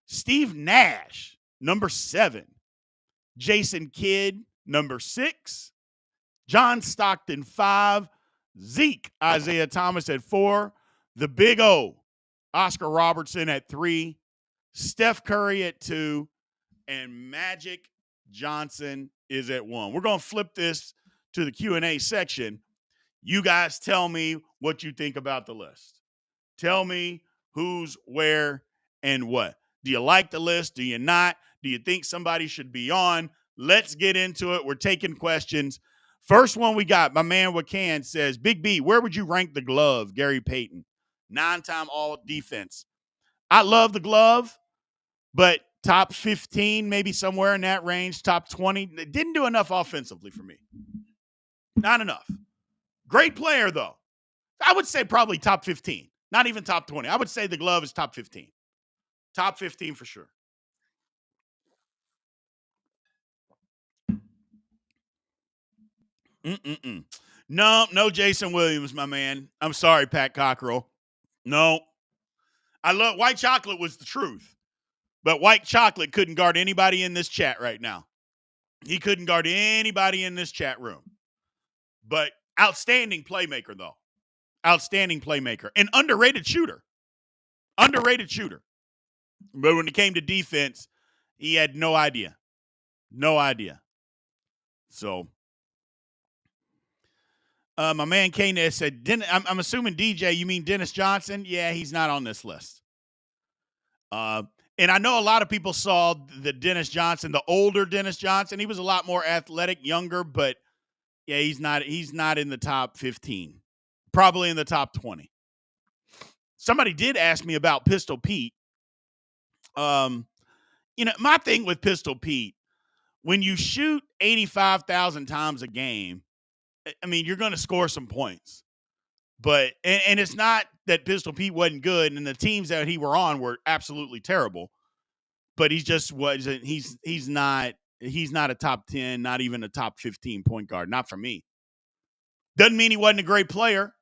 Steve Nash, number 7. Jason Kidd, number 6. John Stockton, 5. Zeke, Isaiah Thomas at 4. The Big O, Oscar Robertson at 3. Steph Curry at 2. And Magic Johnson is at 1. We're going to flip this to the Q&A section. You guys tell me what you think about the list. Tell me who's where and what. Do you like the list? Do you not? Do you think somebody should be on? Let's get into it. We're taking questions. First one we got, my man Wakan says, Big B, where would you rank the glove, Gary Payton? 9-time all defense. I love the glove, but top 15, maybe somewhere in that range, top 20. It didn't do enough offensively for me. Not enough. Great player, though. I would say probably top 15, not even top 20. I would say the glove is top 15. Top 15 for sure. No Jason Williams, my man. I'm sorry, Pat Cockrell. No. I love White Chocolate was the truth. But White Chocolate couldn't guard anybody in this chat right now. He couldn't guard anybody in this chat room. But outstanding playmaker, though. Outstanding playmaker. And underrated shooter. Underrated shooter. But when it came to defense, he had no idea. No idea. So, my man K-Ness said, I'm assuming DJ, you mean Dennis Johnson? Yeah, he's not on this list. And I know a lot of people saw the Dennis Johnson, the older Dennis Johnson. He was a lot more athletic, younger, but yeah, he's not in the top 15. Probably in the top 20. Somebody did ask me about Pistol Pete. My thing with Pistol Pete, when you shoot 85,000 times a game, I mean, you're going to score some points. But and it's not that Pistol Pete wasn't good, and the teams that he were on were absolutely terrible. But he just wasn't. He's not a top 10, not even a top 15 point guard. Not for me. Doesn't mean he wasn't a great player.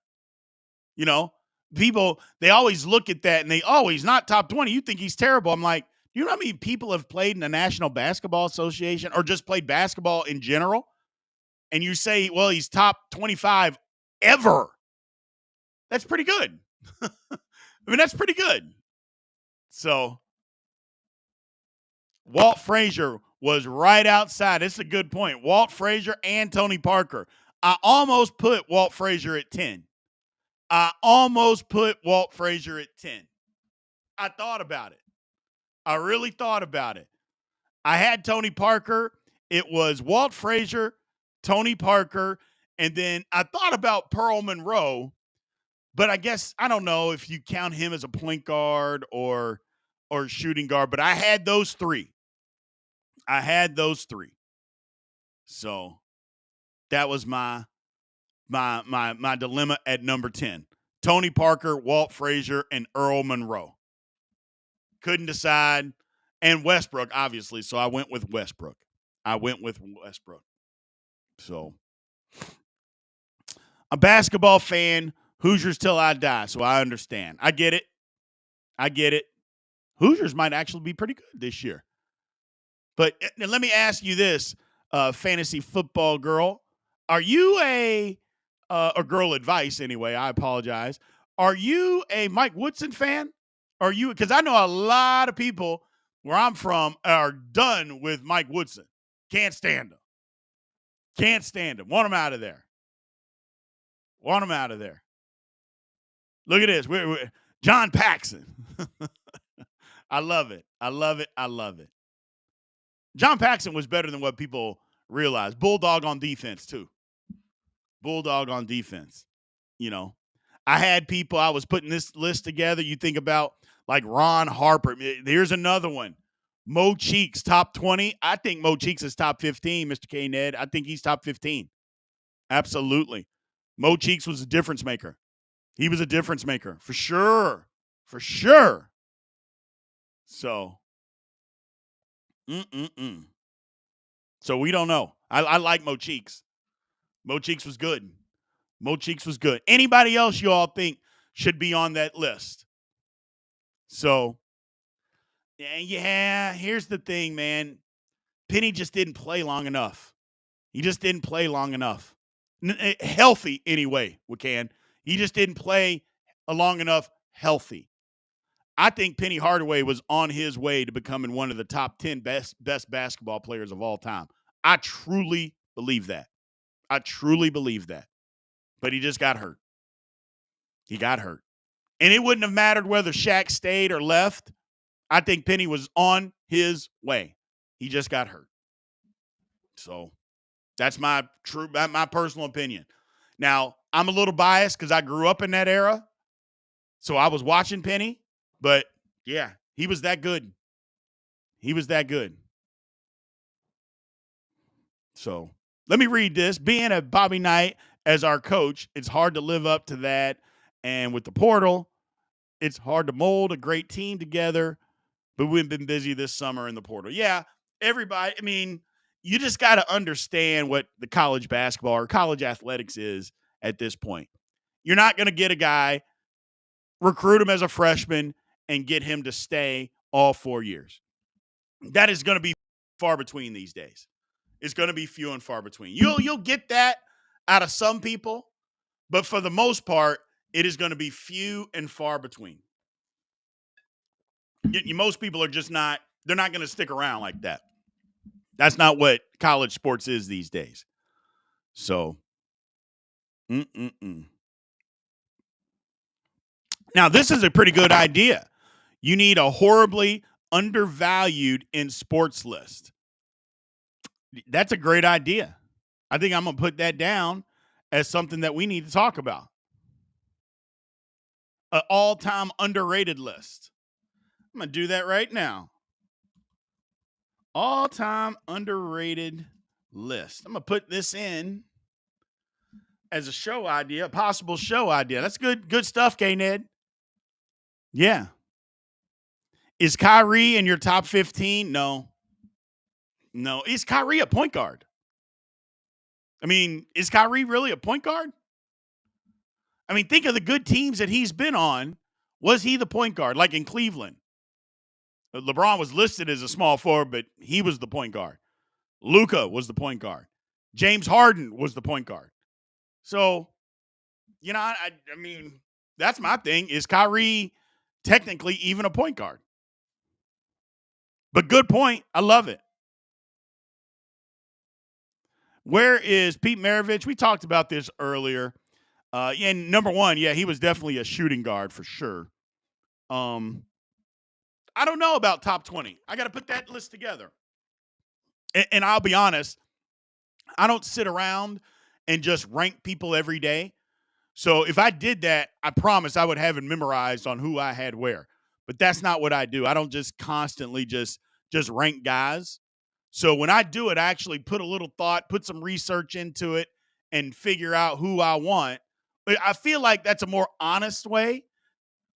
People, they always look at that and he's not top 20. You think he's terrible. I'm like, do you know how many people have played in the National Basketball Association or just played basketball in general? And you say, well, he's top 25 ever. That's pretty good. I mean, that's pretty good. So, Walt Frazier was right outside. It's a good point. Walt Frazier and Tony Parker. I almost put Walt Frazier at 10. I thought about it. I really thought about it. I had Tony Parker. It was Walt Frazier, Tony Parker, and then I thought about Pearl Monroe, But I guess I don't know if you count him as a point guard or shooting guard, but I had those three. I had those three. So that was my dilemma at number 10. Tony Parker, Walt Frazier, and Earl Monroe. Couldn't decide. And Westbrook, obviously. So I went with Westbrook. So a basketball fan, Hoosiers till I die. So I understand. I get it. Hoosiers might actually be pretty good this year. But let me ask you this, fantasy football girl. Are you or girl advice anyway, I apologize. Are you a Mike Woodson fan? Are you, because I know a lot of people where I'm from are done with Mike Woodson. Can't stand him. Want him out of there. Look at this. We're John Paxson. I love it. John Paxson was better than what people realize. Bulldog on defense, too. You know, I had people, I was putting this list together. You think about like Ron Harper. Here's another one. Mo Cheeks, top 20. I think Mo Cheeks is top 15, Mr. K. Ned. I think he's top 15. Absolutely. Mo Cheeks was a difference maker. He was a difference maker, for sure. So, So we don't know. I like Mo Cheeks. Mo Cheeks was good. Anybody else you all think should be on that list? So, yeah, here's the thing, man. Penny just didn't play long enough. He just didn't play long enough. Healthy, anyway, Wakan. He just didn't play long enough healthy. I think Penny Hardaway was on his way to becoming one of the top 10 best basketball players of all time. I truly believe that. But he just got hurt. And it wouldn't have mattered whether Shaq stayed or left. I think Penny was on his way. He just got hurt. So that's my personal opinion. Now, I'm a little biased because I grew up in that era. So I was watching Penny. But, yeah, he was that good. So let me read this. Being a Bobby Knight as our coach, it's hard to live up to that. And with the portal, it's hard to mold a great team together. But we've been busy this summer in the portal. Yeah, everybody, I mean, you just got to understand what the college basketball or college athletics is at this point. You're not going to get a guy, recruit him as a freshman, and get him to stay all 4 years. That is going to be far between these days. It's going to be few and far between. You'll get that out of some people, but for the most part, it is going to be few and far between. Most people are just not, they're not going to stick around like that. That's not what college sports is these days. So, Now, this is a pretty good idea. You need a horribly undervalued in sports list. That's a great idea. I think I'm going to put that down as something that we need to talk about. An all-time underrated list. I'm going to do that right now. All-time underrated list. I'm going to put this in as a show idea, a possible show idea. That's good stuff, K-Ned. Yeah. Is Kyrie in your top 15? No. Is Kyrie a point guard? I mean, is Kyrie really a point guard? I mean, think of the good teams that he's been on. Was he the point guard? Like in Cleveland. LeBron was listed as a small forward, but he was the point guard. Luka was the point guard. James Harden was the point guard. So, I mean, that's my thing. Is Kyrie technically even a point guard? But good point. I love it. Where is Pete Maravich? We talked about this earlier. And number one, yeah, he was definitely a shooting guard for sure. I don't know about top 20. I got to put that list together. And I'll be honest, I don't sit around and just rank people every day. So if I did that, I promise I would have it memorized on who I had where. But that's not what I do. I don't just constantly just rank guys. So when I do it, I actually put a little thought, put some research into it, and figure out who I want. I feel like that's a more honest way,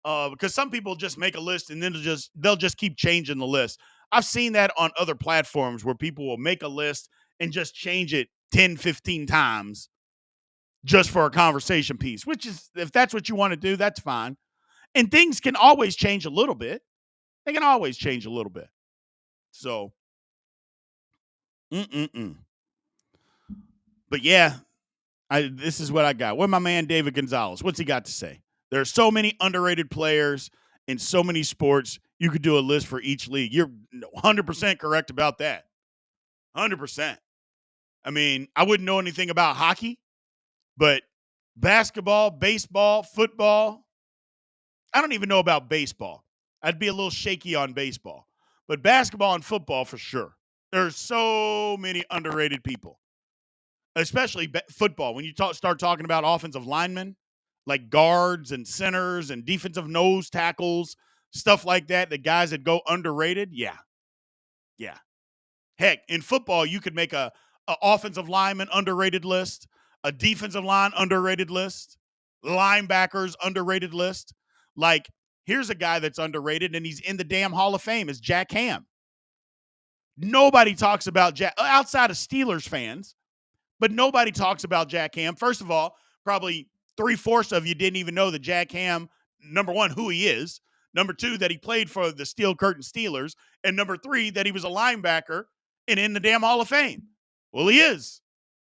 because some people just make a list and then they'll just keep changing the list. I've seen that on other platforms where people will make a list and just change it 10, 15 times just for a conversation piece, which is, if that's what you want to do, that's fine. And things can always change a little bit. They can always change a little bit. So, mm-mm-mm. But yeah, this is what I got. What my man David Gonzalez, what's he got to say? There are so many underrated players in so many sports. You could do a list for each league. You're 100% correct about that. 100%. I mean, I wouldn't know anything about hockey, but basketball, baseball, football, I don't even know about baseball. I'd be a little shaky on baseball, but basketball and football for sure. There's so many underrated people, especially football. When you start talking about offensive linemen, like guards and centers and defensive nose tackles, stuff like that, the guys that go underrated, yeah, yeah. Heck, in football, you could make a offensive lineman underrated list, a defensive line underrated list, linebackers underrated list. Like, here's a guy that's underrated and he's in the damn Hall of Fame is Jack Ham. Nobody talks about Jack outside of Steelers fans, but nobody talks about Jack Ham. First of all, probably 3/4 of you didn't even know that Jack Ham, number one, who he is. Number two, that he played for the Steel Curtain Steelers. And number three, that he was a linebacker and in the damn Hall of Fame. Well, he is.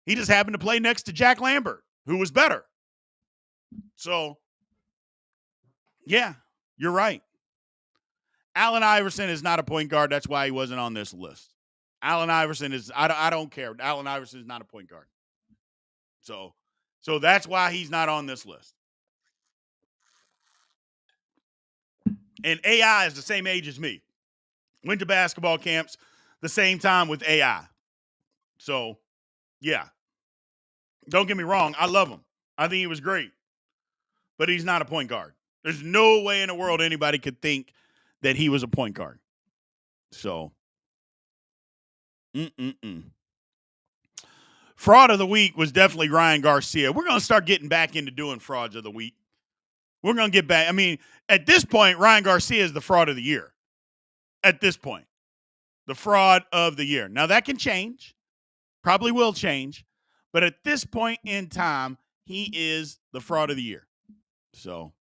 He just happened to play next to Jack Lambert, who was better. So, yeah, you're right. Allen Iverson is not a point guard. That's why he wasn't on this list. Allen Iverson is, I don't care. Allen Iverson is not a point guard. So that's why he's not on this list. And AI is the same age as me. Went to basketball camps the same time with AI. So, yeah. Don't get me wrong. I love him. I think he was great. But he's not a point guard. There's no way in the world anybody could think that he was a point guard. So, fraud of the week was definitely Ryan Garcia. We're going to start getting back into doing frauds of the week. We're going to get back. I mean, at this point, Ryan Garcia is the fraud of the year. At this point, the fraud of the year. Now, that can change. Probably will change. But at this point in time, he is the fraud of the year. So,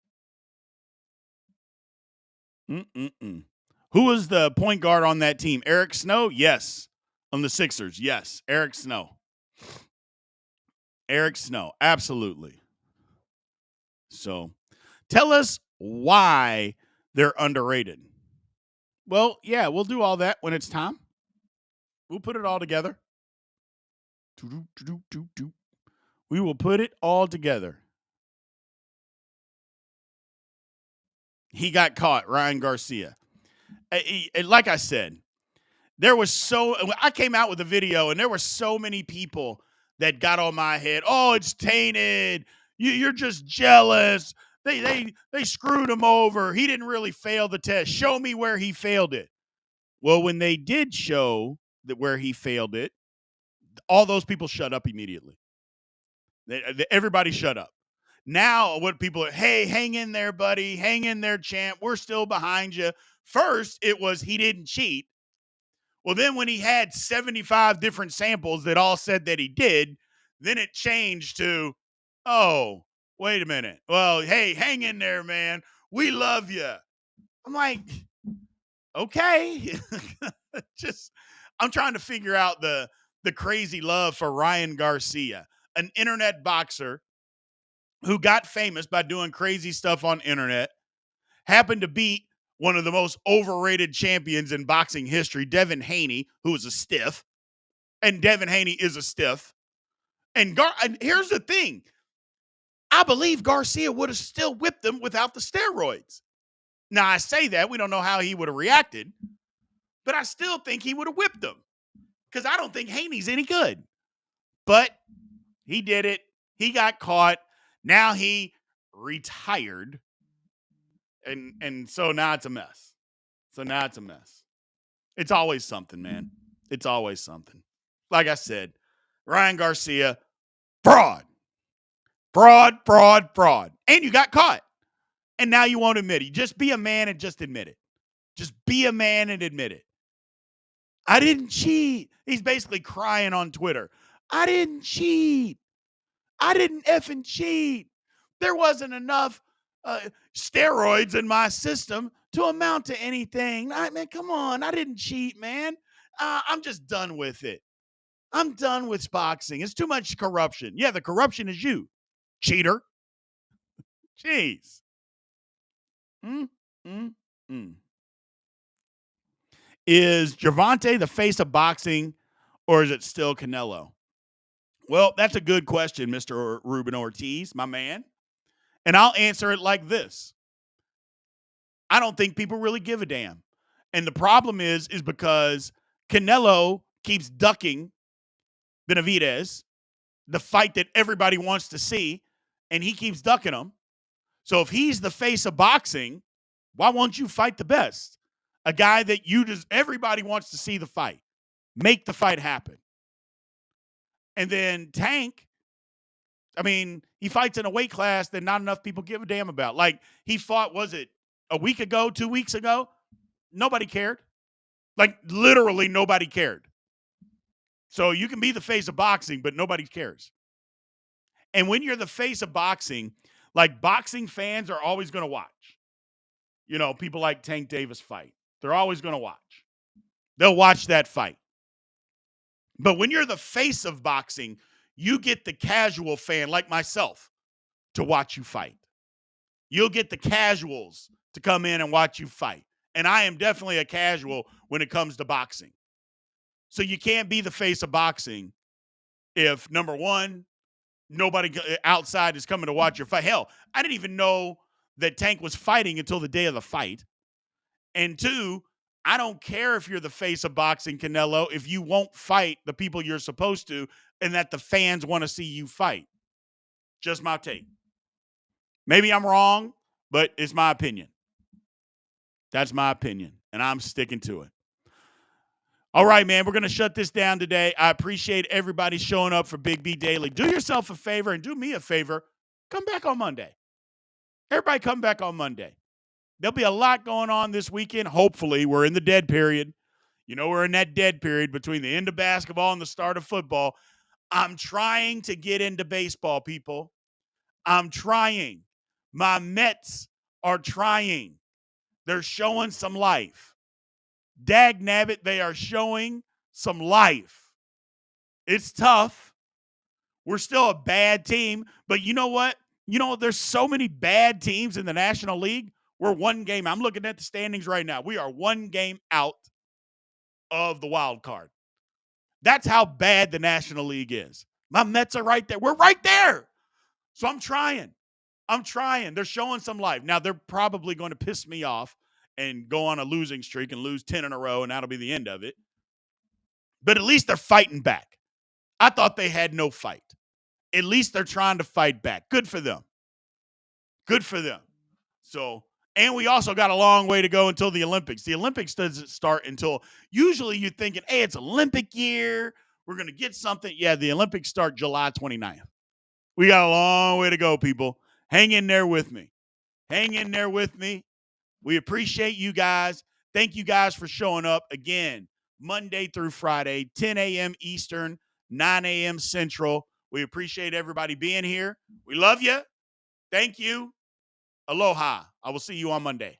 who was the point guard on that team? Eric Snow? Yes. On the Sixers? Yes. Eric Snow. Eric Snow. Absolutely. So, tell us why they're underrated. Well, yeah, we'll do all that when it's time. We'll put it all together. We will put it all together. He got caught, Ryan Garcia. Like I said, I came out with a video and there were so many people that got on my head. Oh, it's tainted. You're just jealous. They screwed him over. He didn't really fail the test. Show me where he failed it. Well, when they did show that where he failed it, all those people shut up immediately. Everybody shut up. Now, what people are, hey, hang in there, buddy. Hang in there, champ. We're still behind you. First, it was he didn't cheat. Well, then when he had 75 different samples that all said that he did, then it changed to, oh, wait a minute. Well, hey, hang in there, man. We love you. I'm like, okay. I'm trying to figure out the crazy love for Ryan Garcia, an internet boxer who got famous by doing crazy stuff on internet, happened to beat one of the most overrated champions in boxing history, Devin Haney, who is a stiff. And Devin Haney is a stiff. And here's the thing. I believe Garcia would have still whipped him without the steroids. Now, I say that. We don't know how he would have reacted. But I still think he would have whipped him. Because I don't think Haney's any good. But he did it. He got caught. Now he retired, and so now it's a mess. It's always something, man. It's always something. Like I said, Ryan Garcia, fraud. Fraud, fraud, fraud. And you got caught. And now you won't admit it. Just be a man and just admit it. Just be a man and admit it. I didn't cheat. He's basically crying on Twitter. I didn't cheat. I didn't effing cheat. There wasn't enough steroids in my system to amount to anything. Man, come on. I didn't cheat, man. I'm just done with it. I'm done with boxing. It's too much corruption. Yeah, the corruption is you, cheater. Jeez. Mm, mm, mm. Is Gervonta the face of boxing, or is it still Canelo? Well, that's a good question, Mr. Ruben Ortiz, my man. And I'll answer it like this. I don't think people really give a damn. And the problem is because Canelo keeps ducking Benavidez, the fight that everybody wants to see, and he keeps ducking him. So if he's the face of boxing, why won't you fight the best? A guy that everybody wants to see the fight. Make the fight happen. And then Tank, I mean, he fights in a weight class that not enough people give a damn about. Like, he fought, was it a week ago, 2 weeks ago? Nobody cared. Like, literally nobody cared. So you can be the face of boxing, but nobody cares. And when you're the face of boxing, like, boxing fans are always going to watch. You know, people like Tank Davis fight. They're always going to watch. They'll watch that fight. But when you're the face of boxing, you get the casual fan like myself to watch you fight. You'll get the casuals to come in and watch you fight. And I am definitely a casual when it comes to boxing. So you can't be the face of boxing if, number one, nobody outside is coming to watch your fight. Hell, I didn't even know that Tank was fighting until the day of the fight. And two, I don't care if you're the face of boxing, Canelo, if you won't fight the people you're supposed to and that the fans want to see you fight. Just my take. Maybe I'm wrong, but it's my opinion. That's my opinion, and I'm sticking to it. All right, man, we're going to shut this down today. I appreciate everybody showing up for Big B Daily. Do yourself a favor and do me a favor. Come back on Monday. Everybody come back on Monday. There'll be a lot going on this weekend. Hopefully, we're in the dead period. You know, we're in that dead period between the end of basketball and the start of football. I'm trying to get into baseball, people. I'm trying. My Mets are trying. They're showing some life. Dag nabbit, they are showing some life. It's tough. We're still a bad team, but you know what? You know, there's so many bad teams in the National League. We're one game. I'm looking at the standings right now. We are one game out of the wild card. That's how bad the National League is. My Mets are right there. We're right there. So I'm trying. They're showing some life. Now, they're probably going to piss me off and go on a losing streak and lose 10 in a row, and that'll be the end of it. But at least they're fighting back. I thought they had no fight. At least they're trying to fight back. Good for them. Good for them. So, and we also got a long way to go until the Olympics. The Olympics doesn't start until, usually you're thinking, hey, it's Olympic year. We're going to get something. Yeah, the Olympics start July 29th. We got a long way to go, people. Hang in there with me. Hang in there with me. We appreciate you guys. Thank you guys for showing up again, Monday through Friday, 10 a.m. Eastern, 9 a.m. Central. We appreciate everybody being here. We love you. Thank you. Aloha. I will see you on Monday.